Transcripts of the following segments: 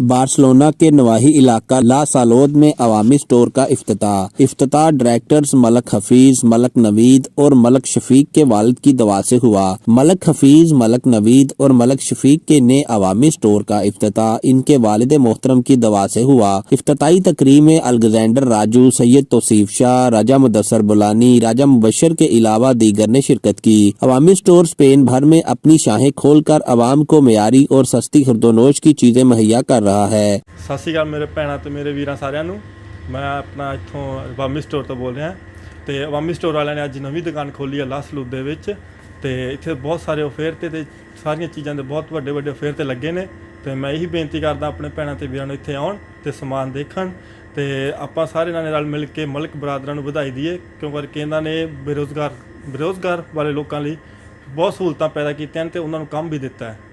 Barcelona के नवाही इलाका ला सालोद में अवामी स्टोर का इफ्तिताह डायरेक्टर्स मलक हफीज, मलक नवीद और मलक शफीक के वालिद की दवा से हुआ। मलक हफीज, मलक नवीद और मलक शफीक के नए अवामी स्टोर का इफ्तिताह इनके वालिद मोहतरम की दवा से हुआ। इफ्तिताही तकरीब में अलेक्जेंडर राजू, सैयद तौसीफ शाह, राजा मुदस्सर बुलानी, राजा मुबशर के अलावा दीगर ने शिरकत की। अवामी स्टोर स्पेन भर में अपनी शाखें खोलकर आवाम को मेयारी और सस्ती खुर्दोनोश की चीजें मुहैया कर रहा है। सत श्री अकाल मेरे भैणां ते मेरे वीरां सारिਆਂ ਨੂੰ। मैं अपना इत्थों अवामी स्टोर तो बोल रहा तो अवामी स्टोर वाले ने अज नवी दुकान खोली है ला सलूद दे विच ते इत्थे बहुत सारे ऑफेयर ते सारियां चीज़ां दे बहुत वड्डे वड्डे ऑफेयर ते लगे ने। तो मैं यही बेनती करदा अपने भैणां ते वीरां नूं इत्थे आउण ते समान देखण ते आपां सारे नाल रल मिल के मलक बरादरां नूं वधाई दईए, क्योंकि इन्हां ने बेरोज़गार वाले लोगों लई बहुत सहूलतां पैदा कीतियां ते उन्हां नूं काम भी दिता है।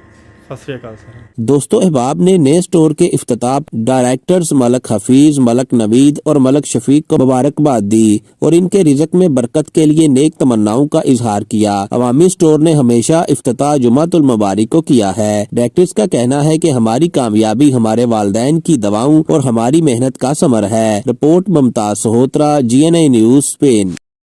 सत श्री अकाल सर। दोस्तों, अहबाब ने नए स्टोर के इफ्तिताह डायरेक्टर्स मलक हफीज, मलक नवीद और मलक शफीक को मुबारकबाद दी और इनके रिज़्क में बरकत के लिए नेक तमन्नाओं का इजहार किया। अवामी स्टोर ने हमेशा इफ्तिताह जुमातुल मुबारक को किया है। डायरेक्टर्स का कहना है कि हमारी कामयाबी हमारे वालिदैन की दवाओं और हमारी मेहनत का समर है। Report Mumtaz सहोत्रा, GNA news, Spain.